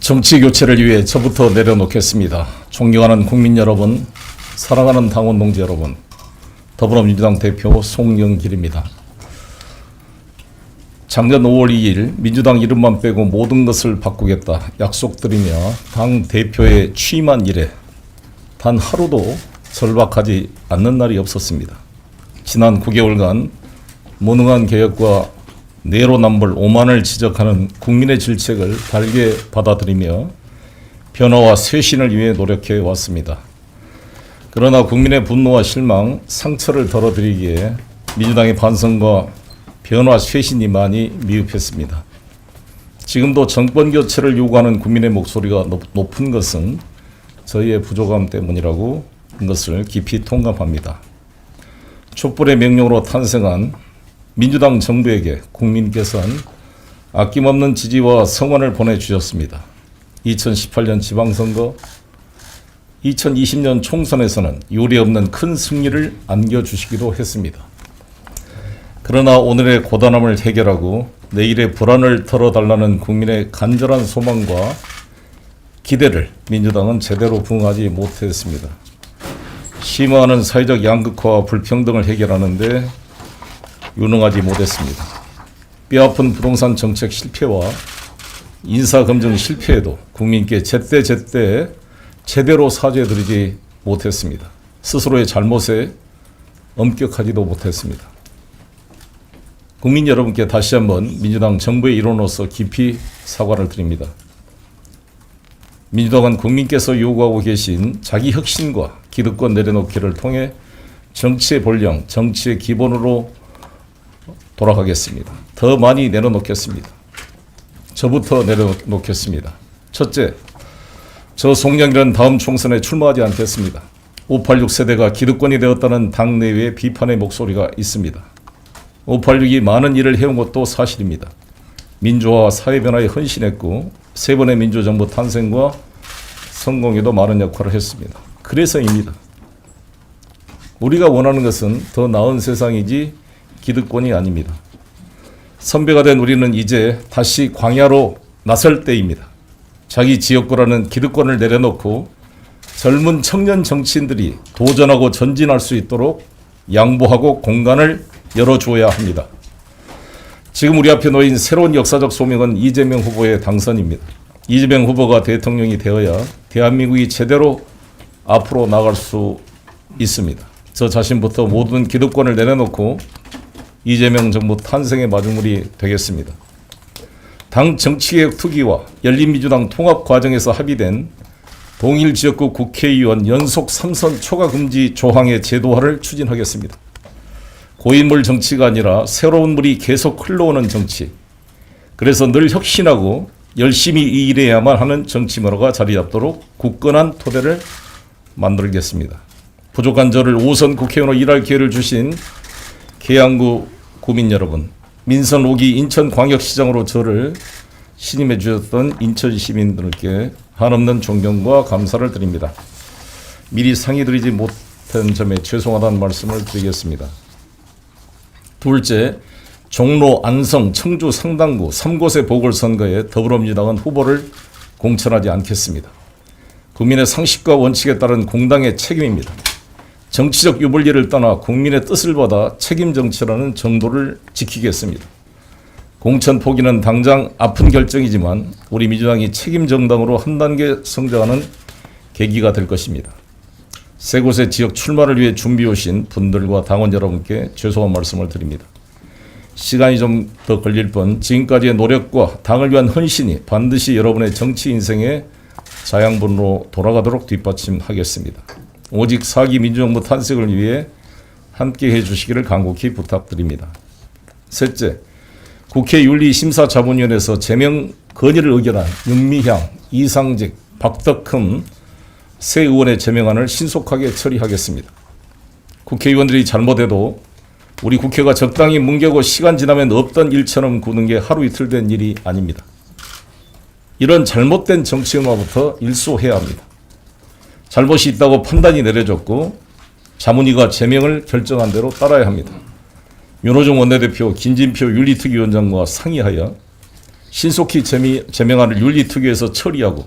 정치 교체를 위해 저부터 내려놓겠습니다. 존경하는 국민 여러분, 사랑하는 당원 동지 여러분, 더불어민주당 대표 송영길입니다. 작년 5월 2일 민주당 이름만 빼고 모든 것을 바꾸겠다 약속드리며 당 대표에 취임한 이래 단 하루도 절박하지 않는 날이 없었습니다. 지난 9개월간 무능한 개혁과 내로남불 오만을 지적하는 국민의 질책을 달게 받아들이며 변화와 쇄신을 위해 노력해 왔습니다. 그러나 국민의 분노와 실망, 상처를 덜어드리기에 민주당의 반성과 변화 쇄신이 많이 미흡했습니다. 지금도 정권 교체를 요구하는 국민의 목소리가 높은 것은 저희의 부족함 때문이라고 것을 깊이 통감합니다. 촛불의 명령으로 탄생한 민주당 정부에게 국민께서는 아낌없는 지지와 성원을 보내주셨습니다. 2018년 지방선거, 2020년 총선에서는 유례없는 큰 승리를 안겨주시기도 했습니다. 그러나 오늘의 고단함을 해결하고 내일의 불안을 덜어달라는 국민의 간절한 소망과 기대를 민주당은 제대로 부응하지 못했습니다. 심화하는 사회적 양극화와 불평등을 해결하는 데 유능하지 못했습니다. 뼈아픈 부동산 정책 실패와 인사검증 실패에도 국민께 제때 제대로 사죄드리지 못했습니다. 스스로의 잘못에 엄격하지도 못했습니다. 국민 여러분께 다시 한번 민주당 정부의 일원으로서 깊이 사과를 드립니다. 민주당은 국민께서 요구하고 계신 자기 혁신과 기득권 내려놓기를 통해 정치의 본령, 정치의 기본으로 돌아가겠습니다. 더 많이 내려놓겠습니다. 저부터 내려놓겠습니다. 첫째, 저 송영길은 다음 총선에 출마하지 않겠습니다. 586 세대가 기득권이 되었다는 당내외의 비판의 목소리가 있습니다. 586이 많은 일을 해온 것도 사실입니다. 민주화와 사회 변화에 헌신했고 세 번의 민주정부 탄생과 성공에도 많은 역할을 했습니다. 그래서입니다. 우리가 원하는 것은 더 나은 세상이지 기득권이 아닙니다. 선배가 된 우리는 이제 다시 광야로 나설 때입니다. 자기 지역구라는 기득권을 내려놓고 젊은 청년 정치인들이 도전하고 전진할 수 있도록 양보하고 공간을 열어줘야 합니다. 지금 우리 앞에 놓인 새로운 역사적 소명은 이재명 후보의 당선입니다. 이재명 후보가 대통령이 되어야 대한민국이 제대로 앞으로 나갈 수 있습니다. 저 자신부터 모든 기득권을 내려놓고 이재명 정부 탄생의 마중물이 되겠습니다. 당 정치개혁 투기와 열린민주당 통합 과정에서 합의된 동일지역구 국회의원 연속 3선 초과 금지 조항의 제도화를 추진하겠습니다. 고인물 정치가 아니라 새로운 물이 계속 흘러오는 정치. 그래서 늘 혁신하고 열심히 일해야만 하는 정치 문화가 자리 잡도록 굳건한 토대를 만들겠습니다. 부족한 저를 5선 국회의원으로 일할 기회를 주신 계양구 구민 여러분, 민선 5기 인천광역시장으로 저를 신임해 주셨던 인천 시민들께 한없는 존경과 감사를 드립니다. 미리 상의드리지 못한 점에 죄송하다는 말씀을 드리겠습니다. 둘째, 종로, 안성, 청주, 상당구 3곳의 보궐선거에 더불어민주당은 후보를 공천하지 않겠습니다. 국민의 상식과 원칙에 따른 공당의 책임입니다. 정치적 유불리를 떠나 국민의 뜻을 받아 책임 정치라는 정도를 지키겠습니다. 공천 포기는 당장 아픈 결정이지만 우리 민주당이 책임 정당으로 한 단계 성장하는 계기가 될 것입니다. 세 곳의 지역 출마를 위해 준비해 오신 분들과 당원 여러분께 죄송한 말씀을 드립니다. 시간이 좀 더 걸릴 뻔 지금까지의 노력과 당을 위한 헌신이 반드시 여러분의 정치 인생의 자양분으로 돌아가도록 뒷받침하겠습니다. 오직 4기 민주정부 탄생을 위해 함께해 주시기를 간곡히 부탁드립니다. 셋째, 국회 윤리심사자문위원회에서 제명 건의를 의결한 윤미향, 이상직, 박덕흠 새 의원의 제명안을 신속하게 처리하겠습니다. 국회의원들이 잘못해도 우리 국회가 적당히 뭉개고 시간 지나면 없던 일처럼 구는 게 하루 이틀 된 일이 아닙니다. 이런 잘못된 정치 음화부터 일소해야 합니다. 잘못이 있다고 판단이 내려졌고 자문위가 제명을 결정한 대로 따라야 합니다. 윤호중 원내대표, 김진표 윤리특위위원장과 상의하여 신속히 제명안을 윤리특위에서 처리하고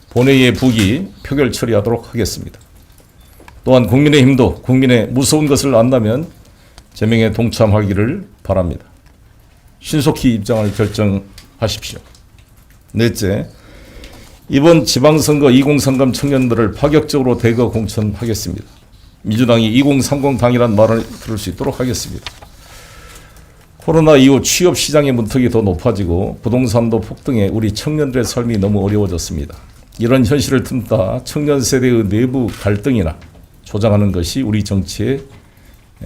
본회의의 부기 표결 처리하도록 하겠습니다. 또한 국민의힘도 국민의 무서운 것을 안다면 제명에 동참하기를 바랍니다. 신속히 입장을 결정하십시오. 넷째, 이번 지방선거 2030 청년들을 파격적으로 대거 공천하겠습니다. 민주당이 2030 당이란 말을 들을 수 있도록 하겠습니다. 코로나 이후 취업 시장의 문턱이 더 높아지고 부동산도 폭등해 우리 청년들의 삶이 너무 어려워졌습니다. 이런 현실을 틈타 청년 세대의 내부 갈등이나 조장하는 것이 우리 정치의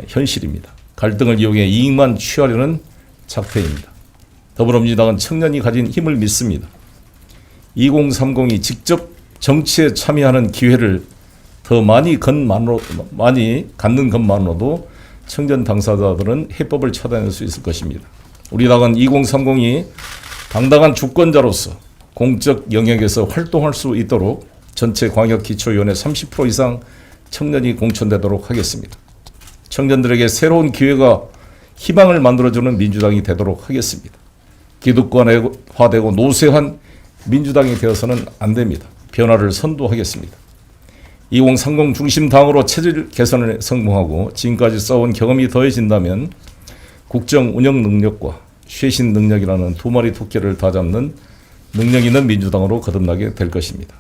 현실입니다. 갈등을 이용해 이익만 취하려는 작태입니다. 더불어민주당은 청년이 가진 힘을 믿습니다. 2030이 직접 정치에 참여하는 기회를 더 많이 갖는 것만으로도 청년 당사자들은 해법을 찾아낼 수 있을 것입니다. 우리 당은 2030이 당당한 주권자로서 공적 영역에서 활동할 수 있도록 전체 광역기초위원회 30% 이상 청년이 공천되도록 하겠습니다. 청년들에게 새로운 기회가 희망을 만들어주는 민주당이 되도록 하겠습니다. 기득권화되고 노쇠한 민주당이 되어서는 안 됩니다. 변화를 선도하겠습니다. 2030 중심 당으로 체질 개선에 성공하고 지금까지 쌓아온 경험이 더해진다면 국정 운영 능력과 쇄신 능력이라는 두 마리 토끼를 다잡는 능력 있는 민주당으로 거듭나게 될 것입니다.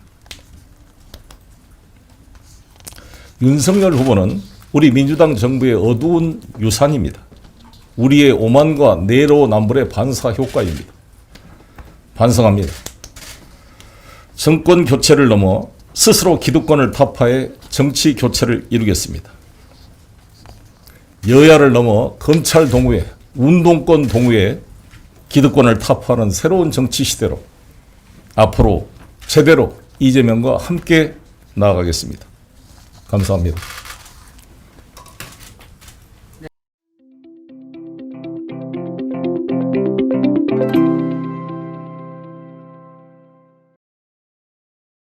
윤석열 후보는 우리 민주당 정부의 어두운 유산입니다. 우리의 오만과 내로남불의 반사 효과입니다. 반성합니다. 정권 교체를 넘어 스스로 기득권을 타파해 정치 교체를 이루겠습니다. 여야를 넘어 검찰 동우회, 운동권 동우회 기득권을 타파하는 새로운 정치 시대로 앞으로 제대로 이재명과 함께 나아가겠습니다. 감사합니다.